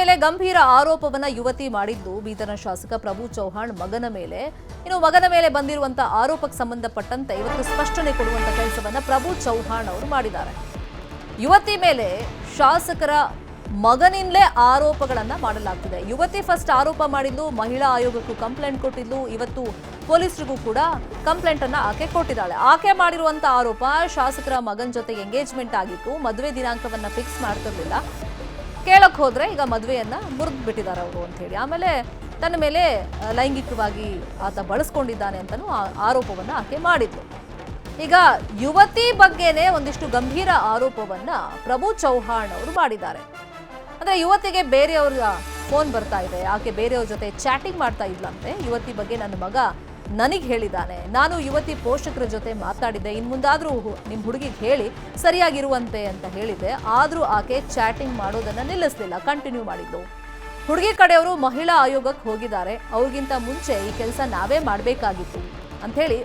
ಮೇಲೆ ಗಂಭೀರ ಆರೋಪವನ್ನ ಯುವತಿ ಮಾಡಿದ್ದು ಬೀದರ್ನ ಶಾಸಕ ಪ್ರಭು ಚೌಹಾಣ್ ಮಗನ ಮೇಲೆ. ಇನ್ನು ಮಗನ ಮೇಲೆ ಬಂದಿರುವಂತಹ ಆರೋಪಕ್ಕೆ ಸಂಬಂಧಪಟ್ಟಂತೆ ಇವತ್ತು ಸ್ಪಷ್ಟನೆ ಕೊಡುವಂತ ಕೆಲಸವನ್ನ ಪ್ರಭು ಚೌಹಾಣ್ ಅವರು ಮಾಡಿದ್ದಾರೆ. ಯುವತಿ ಮೇಲೆ ಶಾಸಕರ ಮಗನಿಂದಲೇ ಆರೋಪಗಳನ್ನ ಮಾಡಲಾಗ್ತಿದೆ. ಯುವತಿ ಫಸ್ಟ್ ಆರೋಪ ಮಾಡಿದ್ದು, ಮಹಿಳಾ ಆಯೋಗಕ್ಕೂ ಕಂಪ್ಲೇಂಟ್ ಕೊಟ್ಟಿದ್ದು, ಇವತ್ತು ಪೊಲೀಸರಿಗೂ ಕೂಡ ಕಂಪ್ಲೇಂಟ್ ಅನ್ನ ಆಕೆ ಕೊಟ್ಟಿದ್ದಾಳೆ. ಆಕೆ ಮಾಡಿರುವಂತ ಆರೋಪ ಶಾಸಕರ ಮಗನ ಜೊತೆ ಎಂಗೇಜ್ಮೆಂಟ್ ಆಗಿತ್ತು, ಮದುವೆ ದಿನಾಂಕವನ್ನ ಫಿಕ್ಸ್ ಮಾಡ್ತಿರ್ಲಿಲ್ಲ, ಕೇಳಕ್ ಹೋದ್ರೆ ಈಗ ಮದುವೆಯನ್ನ ಮುರಿದು ಬಿಟ್ಟಿದ್ದಾರೆ ಅವರು ಅಂತ ಹೇಳಿ. ಆಮೇಲೆ ತನ್ನ ಮೇಲೆ ಲೈಂಗಿಕವಾಗಿ ಆತ ಬಳಸ್ಕೊಂಡಿದ್ದಾನೆ ಅಂತಲೂ ಆರೋಪವನ್ನ ಆಕೆ ಮಾಡಿದ್ಲು. ಈಗ ಯುವತಿ ಬಗ್ಗೆನೇ ಒಂದಿಷ್ಟು ಗಂಭೀರ ಆರೋಪವನ್ನ ಪ್ರಭು ಚೌಹಾಣ್ ಅವರು ಮಾಡಿದ್ದಾರೆ. ಅಂದ್ರೆ ಯುವತಿಗೆ ಬೇರೆಯವ್ರ ಫೋನ್ ಬರ್ತಾ ಇದೆ, ಆಕೆ ಬೇರೆಯವ್ರ ಜೊತೆ ಚಾಟಿಂಗ್ ಮಾಡ್ತಾ ಇದ್ಲಂತೆ. ಯುವತಿ ಬಗ್ಗೆ ನನ್ನ ಮಗ ನನಗೆ ಹೇಳಿದ್ದಾನೆ, ನಾನು ಯುವತಿ ಪೋಷಕರ ಜೊತೆ ಮಾತಾಡಿದ್ದೆ, ಇನ್ನು ಮುಂದಾದ್ರೂ ನಿಮ್ಮ ಹುಡುಗಿಗೆ ಹೇಳಿ ಸರಿಯಾಗಿರುವಂತೆ ಅಂತ ಹೇಳಿದ್ದೆ. ಆದ್ರೂ ಆಕೆ ಚಾಟಿಂಗ್ ಮಾಡೋದನ್ನ ನಿಲ್ಲಿಸಲಿಲ್ಲ, ಕಂಟಿನ್ಯೂ ಮಾಡಿದ್ಲು. ಹುಡುಗಿ ಕಡೆಯವರು ಮಹಿಳಾ ಆಯೋಗಕ್ಕೆ ಹೋಗಿದ್ದಾರೆ, ಅವ್ರಿಗಿಂತ ಮುಂಚೆ ಈ ಕೆಲಸ ನಾವೇ ಮಾಡಬೇಕಾಗಿತ್ತು ಅಂತ ಹೇಳಿ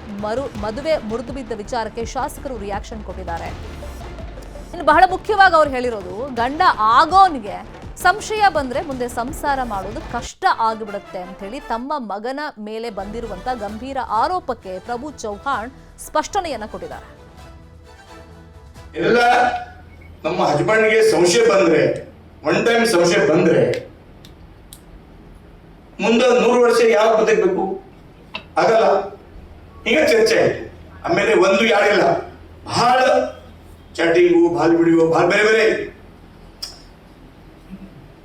ಮದುವೆ ಮುರಿದು ಬಿದ್ದ ವಿಚಾರಕ್ಕೆ ಶಾಸಕರು ರಿಯಾಕ್ಷನ್ ಕೊಟ್ಟಿದ್ದಾರೆ. ಇನ್ನು ಬಹಳ ಮುಖ್ಯವಾಗಿ ಅವ್ರು ಹೇಳಿರೋದು, ಗಂಡ ಆಗೋನ್ಗೆ ಸಂಶಯ ಬಂದ್ರೆ ಮುಂದೆ ಸಂಸಾರ ಮಾಡೋದು ಕಷ್ಟ ಆಗಿಬಿಡುತ್ತೆ ಅಂತ ಹೇಳಿ ತಮ್ಮ ಮಗನ ಮೇಲೆ ಬಂದಿರುವಂತ ಗಂಭೀರ ಆರೋಪಕ್ಕೆ ಪ್ರಭು ಚೌಹಾಣ್ ಸ್ಪಷ್ಟನೆಯನ್ನ ಕೊಟ್ಟಿದ್ದಾರೆ. ಎಲ್ಲ ನಮ್ಮ ಹಸ್ಬೆಂಡ್ಗೆ ಸಂಶಯ ಬಂದ್ರೆ, ಒನ್ ಟೈಮ್ ಸಂಶಯ ಬಂದ್ರೆ ಮುಂದೆ 100 ವರ್ಷ ಯಾವ ಬದುಕಬೇಕು ಆಗಲ್ಲ. ಈಗ ಚರ್ಚೆ ಆಯ್ತು. ಆಮೇಲೆ ಒಂದು ಯಾರಿಲ್ಲ, ಬಹಳ ಚಾಟಿಂಗು, ಭಾಳ ವಿಡಿಯೋ, ಭಾಳ ಬೇರೆ ಬೇರೆ.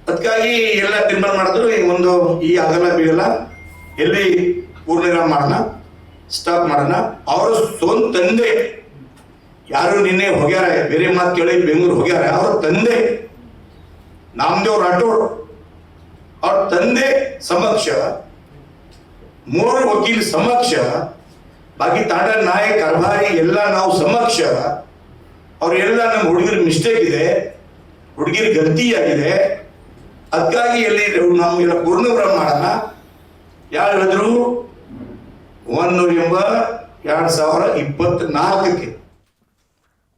ಅದಕ್ಕಾಗಿ ಎಲ್ಲ ತೀರ್ಮಾನ ಮಾಡಿದ್ರು, ಈಗ ಒಂದು ಈ ಆಗಲ್ಲ ಬೀಳಲ್ಲ, ಎಲ್ಲಿ ಪೂರ್ಣ ಮಾಡೋಣ, ಸ್ಟಾಪ್ ಮಾಡೋಣ. ಅವರು ಸ್ವಂತ ತಂದೆ ಯಾರು ನಿನ್ನೆ ಹೋಗ್ಯಾರ, ಬೇರೆ ಮಾತು ಕೇಳಿ ಬೆಂಗಳೂರು ಹೋಗ್ಯಾರ, ಅವ್ರ ತಂದೆ ನಾಮದೇವ್ ರಾಠೋಡ್ ಅವ್ರ ತಂದೆ ಸಮಕ್ಷ, 3 ವಕೀಲ ಸಮಕ್ಷ, ಬಾಕಿ ತಾಂಡ ನಾಯಕ್ ಕಾರ್ಭಾರಿ ಎಲ್ಲ ನಾವು ಸಮಕ್ಷ, ಅವ್ರೆಲ್ಲ ನಮ್ಮ ಹುಡುಗರ ಮಿಸ್ಟೇಕ್ ಇದೆ, ಹುಡುಗಿರ ಗಲ್ತಿ ಆಗಿದೆ, ಅದಕ್ಕಾಗಿ ಎಲ್ಲಿ ನಮ್ಗೆಲ್ಲ ಪೂರ್ಣಬ್ರಹ್ಮ ಮಾಡೋಣ. ಯಾರು ಹೇಳಿದ್ರು 1 ನವೆಂಬರ್ 2024ಕ್ಕೆ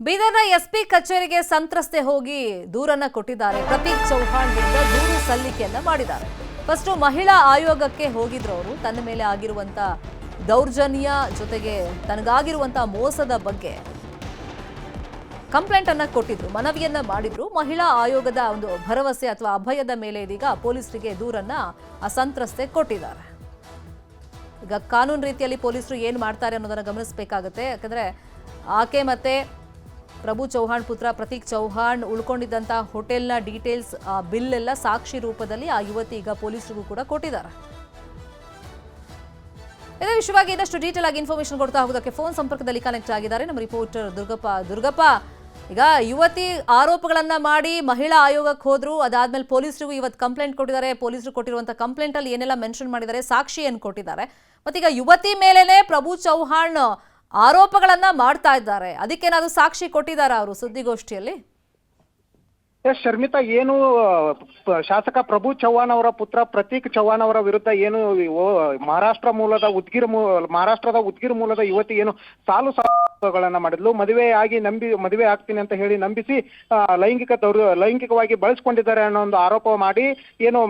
ಬೀದರ್ನ ಎಸ್ಪಿ ಕಚೇರಿಗೆ ಸಂತ್ರಸ್ತೆ ಹೋಗಿ ದೂರನ್ನ ಕೊಟ್ಟಿದ್ದಾರೆ. ಪ್ರತೀಕ್ ಚೌಹಾಣ್ ವಿರುದ್ಧ ದೂರು ಸಲ್ಲಿಕೆಯನ್ನ ಮಾಡಿದ್ದಾರೆ. ಫಸ್ಟ್ ಮಹಿಳಾ ಆಯೋಗಕ್ಕೆ ಹೋಗಿದ್ರು ಅವರು, ತನ್ನ ಮೇಲೆ ಆಗಿರುವಂತ ದೌರ್ಜನ್ಯ ಜೊತೆಗೆ ತನಗಾಗಿರುವಂತ ಮೋಸದ ಬಗ್ಗೆ ಕಂಪ್ಲೇಂಟ್ ಅನ್ನ ಕೊಟ್ಟಿದ್ರು, ಮನವಿಯನ್ನ ಮಾಡಿದ್ರು. ಮಹಿಳಾ ಆಯೋಗದ ಒಂದು ಭರವಸೆ ಅಥವಾ ಅಭಯದ ಮೇಲೆ ಇದೀಗ ಪೊಲೀಸರಿಗೆ ದೂರನ್ನ ಆ ಸಂತ್ರಸ್ತೆ ಕೊಟ್ಟಿದ್ದಾರೆ. ಈಗ ಕಾನೂನು ರೀತಿಯಲ್ಲಿ ಪೊಲೀಸರು ಏನ್ ಮಾಡ್ತಾರೆ ಅನ್ನೋದನ್ನ ಗಮನಿಸಬೇಕಾಗುತ್ತೆ. ಯಾಕಂದ್ರೆ ಆಕೆ ಮತ್ತೆ ಪ್ರಭು ಚೌಹಾಣ್ ಪುತ್ರ ಪ್ರತೀಕ್ ಚೌಹಾಣ್ ಉಳ್ಕೊಂಡಿದ್ದಂತ ಹೋಟೆಲ್ನ ಡೀಟೇಲ್ಸ್, ಬಿಲ್ ಎಲ್ಲ ಸಾಕ್ಷಿ ರೂಪದಲ್ಲಿ ಆ ಯುವತಿ ಈಗ ಪೊಲೀಸರಿಗೂ ಕೂಡ ಕೊಟ್ಟಿದ್ದಾರೆ. ಇದೇ ವಿಷಯವಾಗಿ ಇನ್ನಷ್ಟು ಡೀಟೇಲ್ ಆಗಿ ಇನ್ಫಾರ್ಮೇಶನ್ ಕೊಡ್ತಾ ಹೋಗೋದಕ್ಕೆ ಫೋನ್ ಸಂಪರ್ಕದಲ್ಲಿ ಕನೆಕ್ಟ್ ಆಗಿದ್ದಾರೆ ನಮ್ಮ ರಿಪೋರ್ಟರ್ ದುರ್ಗಪ್ಪ. ಈಗ ಯುವತಿ ಆರೋಪಗಳನ್ನ ಮಾಡಿ ಮಹಿಳಾ ಆಯೋಗಕ್ಕೆ ಹೋದ್ರು, ಅದಾದ್ಮೇಲೆ ಪೊಲೀಸರಿಗೂ ಇವತ್ತು ಕಂಪ್ಲೇಂಟ್ ಕೊಟ್ಟಿದ್ದಾರೆ. ಪೊಲೀಸರು ಕೊಟ್ಟಿರುವಂತಹ ಕಂಪ್ಲೇಂಟ್ ಅಲ್ಲಿ ಏನೆಲ್ಲ ಮೆನ್ಷನ್ ಮಾಡಿದ್ದಾರೆ, ಸಾಕ್ಷಿಯನ್ನು ಕೊಟ್ಟಿದ್ದಾರೆ. ಮತ್ತೀಗ ಯುವತಿ ಮೇಲೇನೆ ಪ್ರಭು ಚೌಹಾಣ್ ಆರೋಪಗಳನ್ನ ಮಾಡ್ತಾ ಇದ್ದಾರೆ. ಅದಕ್ಕೇನಾದ್ರು ಸಾಕ್ಷಿ ಕೊಟ್ಟಿದ್ದಾರೆ ಅವರು ಸುದ್ದಿಗೋಷ್ಠಿಯಲ್ಲಿ? ಶರ್ಮಿತಾ, ಏನು ಶಾಸಕ ಪ್ರಭು ಚೌಹಾಣ್ ಅವರ ಪುತ್ರ ಪ್ರತೀಕ್ ಚೌಹಾಣ್ ಅವರ ವಿರುದ್ಧ ಏನು ಮಹಾರಾಷ್ಟ್ರದ ಉದ್ಗಿರ್ ಮೂಲದ ಯುವತಿ ಏನು ಸಾಲುಗಳನ್ನ ಮಾಡಿದ್ಲು, ಮದುವೆ ಆಗ್ತೀನಿ ಅಂತ ಹೇಳಿ ನಂಬಿಸಿ ಲೈಂಗಿಕವಾಗಿ ಬಳಸ್ಕೊಂಡಿದ್ದಾರೆ ಅನ್ನೋ ಒಂದು ಆರೋಪ ಮಾಡಿ ಏನು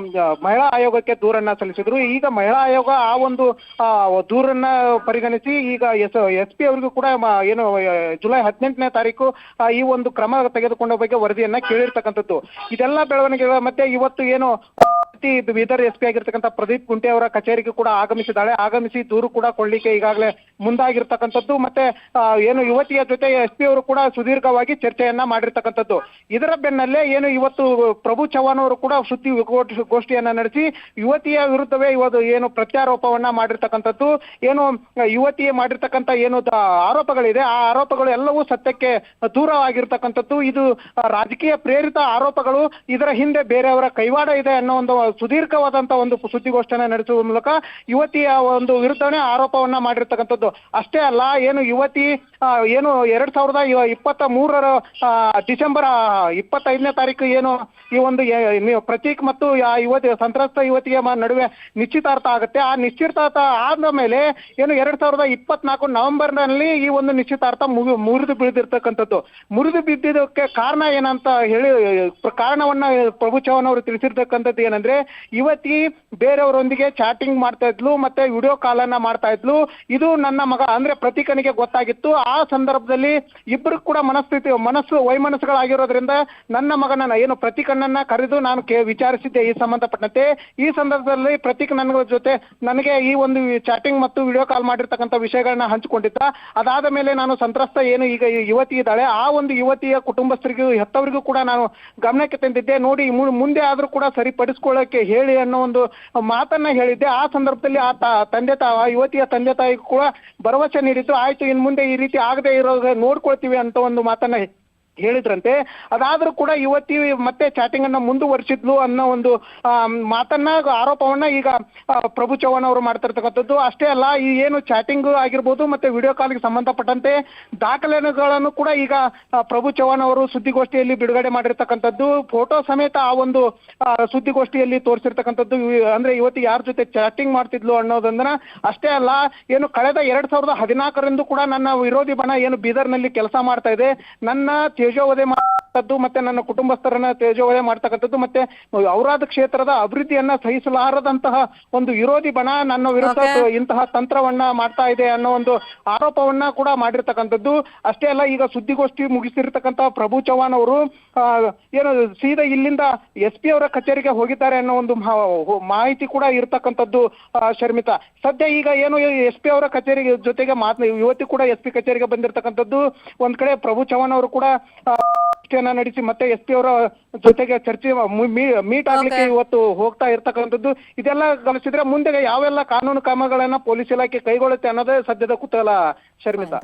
ಮಹಿಳಾ ಆಯೋಗಕ್ಕೆ ದೂರನ್ನ ಸಲ್ಲಿಸಿದ್ರು. ಈಗ ಮಹಿಳಾ ಆಯೋಗ ಆ ಒಂದು ದೂರನ್ನ ಪರಿಗಣಿಸಿ ಈಗ SP ಅವರಿಗೂ ಕೂಡ ಏನು ಜುಲೈ 18ನೇ ತಾರೀಕು ಈ ಒಂದು ಕ್ರಮ ತೆಗೆದುಕೊಂಡ ಬಗ್ಗೆ ವರದಿಯನ್ನ ಕೇಳಿರ್ತಕ್ಕಂಥದ್ದು. ಇದೆಲ್ಲ ಬೆಳವಣಿಗೆಗಳ ಮತ್ತೆ ಇವತ್ತು ಏನು ಬೀದರ್ SP ಆಗಿರ್ತಕ್ಕಂಥ ಪ್ರದೀಪ್ ಕುಂಟೆ ಅವರ ಕಚೇರಿಗೆ ಕೂಡ ಆಗಮಿಸಿ ದೂರು ಕೂಡ ಕೊಡ್ಲಿಕ್ಕೆ ಈಗಾಗಲೇ ಮುಂದಾಗಿರ್ತಕ್ಕಂಥದ್ದು. ಮತ್ತೆ ಏನು ಯುವತಿಯ ಜೊತೆ SP ಅವರು ಕೂಡ ಸುದೀರ್ಘವಾಗಿ ಚರ್ಚೆಯನ್ನ ಮಾಡಿರ್ತಕ್ಕಂಥದ್ದು. ಇದರ ಬೆನ್ನಲ್ಲೇ ಏನು ಇವತ್ತು ಪ್ರಭು ಚೌಹಾಣ್ ಅವರು ಕೂಡ ಗೋಷ್ಠಿಯನ್ನ ನಡೆಸಿ ಯುವತಿಯ ವಿರುದ್ಧವೇ ಇವತ್ತು ಏನು ಪ್ರತ್ಯಾರೋಪವನ್ನ ಮಾಡಿರ್ತಕ್ಕಂಥದ್ದು. ಏನು ಯುವತಿಯ ಮಾಡಿರ್ತಕ್ಕಂಥ ಏನು ಆರೋಪಗಳಿದೆ, ಆ ಆರೋಪಗಳು ಎಲ್ಲವೂ ಸತ್ಯಕ್ಕೆ ದೂರವಾಗಿರ್ತಕ್ಕಂಥದ್ದು. ಇದು ರಾಜಕೀಯ ಪ್ರೇರಿತ ಆರೋಪಗಳು, ಇದರ ಹಿಂದೆ ಬೇರೆಯವರ ಕೈವಾಡ ಇದೆ ಅನ್ನೋ ಒಂದು ಸುದೀರ್ಘವಾದಂತ ಒಂದು ಸುದ್ದಿಗೋಷ್ಠಿಯನ್ನ ನಡೆಸುವ ಮೂಲಕ ಯುವತಿಯ ಒಂದು ವಿರುದ್ಧನೇ ಆರೋಪವನ್ನ ಮಾಡಿರ್ತಕ್ಕಂಥದ್ದು. ಅಷ್ಟೇ ಅಲ್ಲ, ಏನು ಯುವತಿ ಏನು 2023 ಡಿಸೆಂಬರ್ 25ನೇ ತಾರೀಕು ಏನು ಈ ಒಂದು ಪ್ರತೀಕ್ ಮತ್ತು ಯುವತಿ ಸಂತ್ರಸ್ತ ಯುವತಿಯ ನಡುವೆ ನಿಶ್ಚಿತಾರ್ಥ ಆಗುತ್ತೆ. ಆ ನಿಶ್ಚಿತಾರ್ಥ ಆದ ಮೇಲೆ ಏನು 2024 ನವೆಂಬರ್ನಲ್ಲಿ ಈ ಒಂದು ನಿಶ್ಚಿತಾರ್ಥ ಮುರಿದು ಬೀಳ್ದಿರ್ತಕ್ಕಂಥದ್ದು. ಮುರಿದು ಬಿದ್ದಿದ್ದಕ್ಕೆ ಕಾರಣ ಏನಂತ ಹೇಳಿ ಕಾರಣವನ್ನ ಪ್ರಭು ಚವ್ಹಾಣ್ ಅವರು ತಿಳಿಸಿರ್ತಕ್ಕಂಥದ್ದು ಏನಂದ್ರೆ, ಯುವತಿ ಬೇರೆಯವರೊಂದಿಗೆ ಚಾಟಿಂಗ್ ಮಾಡ್ತಾ ಇದ್ಲು, ಮತ್ತೆ ವಿಡಿಯೋ ಕಾಲ್ ಅನ್ನ ಮಾಡ್ತಾ ಇದ್ಲು. ಇದು ನನ್ನ ಮಗ ಅಂದ್ರೆ ಪ್ರತೀಕನಿಗೆ ಗೊತ್ತಾಗಿತ್ತು. ಆ ಸಂದರ್ಭದಲ್ಲಿ ಇಬ್ಬರು ಕೂಡ ವೈಮನಸ್ಸುಗಳಾಗಿರೋದ್ರಿಂದ ನನ್ನ ಮಗನನ್ನ ಏನು ಪ್ರತೀಕನನ್ನ ಕರೆದು ನಾನು ವಿಚಾರಿಸಿದ್ದೆ ಈ ಸಂಬಂಧಪಟ್ಟಂತೆ. ಈ ಸಂದರ್ಭದಲ್ಲಿ ಪ್ರತೀಕ್ ನನ್ನ ಜೊತೆ ನನಗೆ ಈ ಒಂದು ಚಾಟಿಂಗ್ ಮತ್ತು ವಿಡಿಯೋ ಕಾಲ್ ಮಾಡಿರ್ತಕ್ಕಂಥ ವಿಷಯಗಳನ್ನ ಹಂಚಿಕೊಂಡಿದ್ದ. ಅದಾದ ಮೇಲೆ ನಾನು ಸಂತ್ರಸ್ತ ಏನು ಈಗ ಯುವತಿ ಇದ್ದಾಳೆ, ಆ ಒಂದು ಯುವತಿಯ ಕುಟುಂಬಸ್ಥರಿಗೂ ಹೆತ್ತವರಿಗೂ ಕೂಡ ನಾನು ಗಮನಕ್ಕೆ ತಂದಿದ್ದೆ. ನೋಡಿ, ಮುಂದೆ ಆದ್ರೂ ಕೂಡ ಸರಿಪಡಿಸ್ಕೊಳ್ಳಕ್ಕೆ ಹೇಳಿ ಅನ್ನೋ ಒಂದು ಮಾತನ್ನ ಹೇಳಿದ್ದೆ. ಆ ಸಂದರ್ಭದಲ್ಲಿ ಯುವತಿಯ ತಂದೆ ತಾಯಿಗೂ ಕೂಡ ಭರವಸೆ ನೀಡಿದ್ದು, ಆಯ್ತು ಇನ್ ಮುಂದೆ ಈ ರೀತಿ ಆಗದೆ ಇರೋದು ನೋಡ್ಕೊಳ್ತೀವಿ ಅಂತ ಒಂದು ಮಾತನ್ನ ಹೇಳಿದ್ರಂತೆ. ಅದಾದ್ರೂ ಕೂಡ ಯುವತಿ ಮತ್ತೆ ಚಾಟಿಂಗ್ ಅನ್ನ ಮುಂದುವರಿಸಿದ್ಲು ಅನ್ನೋ ಒಂದು ಮಾತನ್ನ ಆರೋಪವನ್ನ ಈಗ ಪ್ರಭು ಚವ್ಹಾಣ್ ಅವರು ಮಾಡ್ತಿರ್ತಕ್ಕಂಥದ್ದು. ಅಷ್ಟೇ ಅಲ್ಲ, ಈ ಏನು ಚಾಟಿಂಗ್ ಆಗಿರ್ಬೋದು ಮತ್ತೆ ವಿಡಿಯೋ ಕಾಲ್ಗೆ ಸಂಬಂಧಪಟ್ಟಂತೆ ದಾಖಲೆಗಳನ್ನು ಕೂಡ ಈಗ ಪ್ರಭು ಚವ್ಹಾಣ್ ಅವರು ಸುದ್ದಿಗೋಷ್ಠಿಯಲ್ಲಿ ಬಿಡುಗಡೆ ಮಾಡಿರ್ತಕ್ಕಂಥದ್ದು. ಫೋಟೋ ಸಮೇತ ಆ ಒಂದು ಸುದ್ದಿಗೋಷ್ಠಿಯಲ್ಲಿ ತೋರಿಸಿರ್ತಕ್ಕಂಥದ್ದು. ಅಂದ್ರೆ ಯುವತಿ ಯಾರ ಜೊತೆ ಚಾಟಿಂಗ್ ಮಾಡ್ತಿದ್ಲು ಅನ್ನೋದನ್ನ. ಅಷ್ಟೇ ಅಲ್ಲ, ಏನು ಕಳೆದ 2014 ಕೂಡ ನನ್ನ ವಿರೋಧಿ ಬಣ ಏನು ಬೀದರ್ನಲ್ಲಿ ಕೆಲಸ ಮಾಡ್ತಾ ಇದೆ, ನನ್ನ ತೇಜೋವಧೆ ಮಾಡ್ತಕ್ಕಂಥದ್ದು ಮತ್ತೆ ನನ್ನ ಕುಟುಂಬಸ್ಥರನ್ನ ತೇಜೋವಧೆ ಮಾಡ್ತಕ್ಕಂಥದ್ದು ಮತ್ತೆ ಔರಾದ ಕ್ಷೇತ್ರದ ಅಭಿವೃದ್ಧಿಯನ್ನ ಸಹಿಸಲಾರದಂತಹ ಒಂದು ವಿರೋಧಿ ಬಣ ನನ್ನ ವಿರುದ್ಧ ಇಂತಹ ತಂತ್ರವನ್ನ ಮಾಡ್ತಾ ಇದೆ ಅನ್ನೋ ಒಂದು ಆರೋಪವನ್ನ ಕೂಡ ಮಾಡಿರ್ತಕ್ಕಂಥದ್ದು. ಅಷ್ಟೇ ಅಲ್ಲ, ಈಗ ಸುದ್ದಿಗೋಷ್ಠಿ ಮುಗಿಸಿರ್ತಕ್ಕಂಥ ಪ್ರಭು ಚವ್ಹಾಣ್ ಅವರು ಏನು ಸೀದಾ ಇಲ್ಲಿಂದ SP ಅವರ ಕಚೇರಿಗೆ ಹೋಗಿದ್ದಾರೆ ಅನ್ನೋ ಒಂದು ಮಾಹಿತಿ ಕೂಡ ಇರ್ತಕ್ಕಂಥದ್ದು. ಶರ್ಮಿತಾ, ಸದ್ಯ ಈಗ ಏನು SP ಅವರ ಕಚೇರಿಗೆ ಜೊತೆಗೆ ಯುವತಿ ಕೂಡ SP ಕಚೇರಿಗೆ ಬಂದಿರತಕ್ಕಂಥದ್ದು. ಒಂದ್ ಕಡೆ ಪ್ರಭು ಚವ್ಹಾಣ್ ಅವರು ಕೂಡ ನಡೆಸಿ ಮತ್ತೆ SP ಅವರ ಜೊತೆಗೆ ಚರ್ಚೆ ಮೀಟ್ ಆಗ್ಲಿಕ್ಕೆ ಇವತ್ತು ಹೋಗ್ತಾ ಇರ್ತಕ್ಕಂಥದ್ದು. ಇದೆಲ್ಲ ಗಮನಿಸಿದ್ರೆ ಮುಂದೆ ಯಾವೆಲ್ಲ ಕಾನೂನು ಕ್ರಮಗಳನ್ನ ಪೊಲೀಸ್ ಇಲಾಖೆ ಕೈಗೊಳ್ಳುತ್ತೆ ಅನ್ನೋದೇ ಸದ್ಯದ ಕುತೂಹಲ ಶರ್ಮಿತಾ.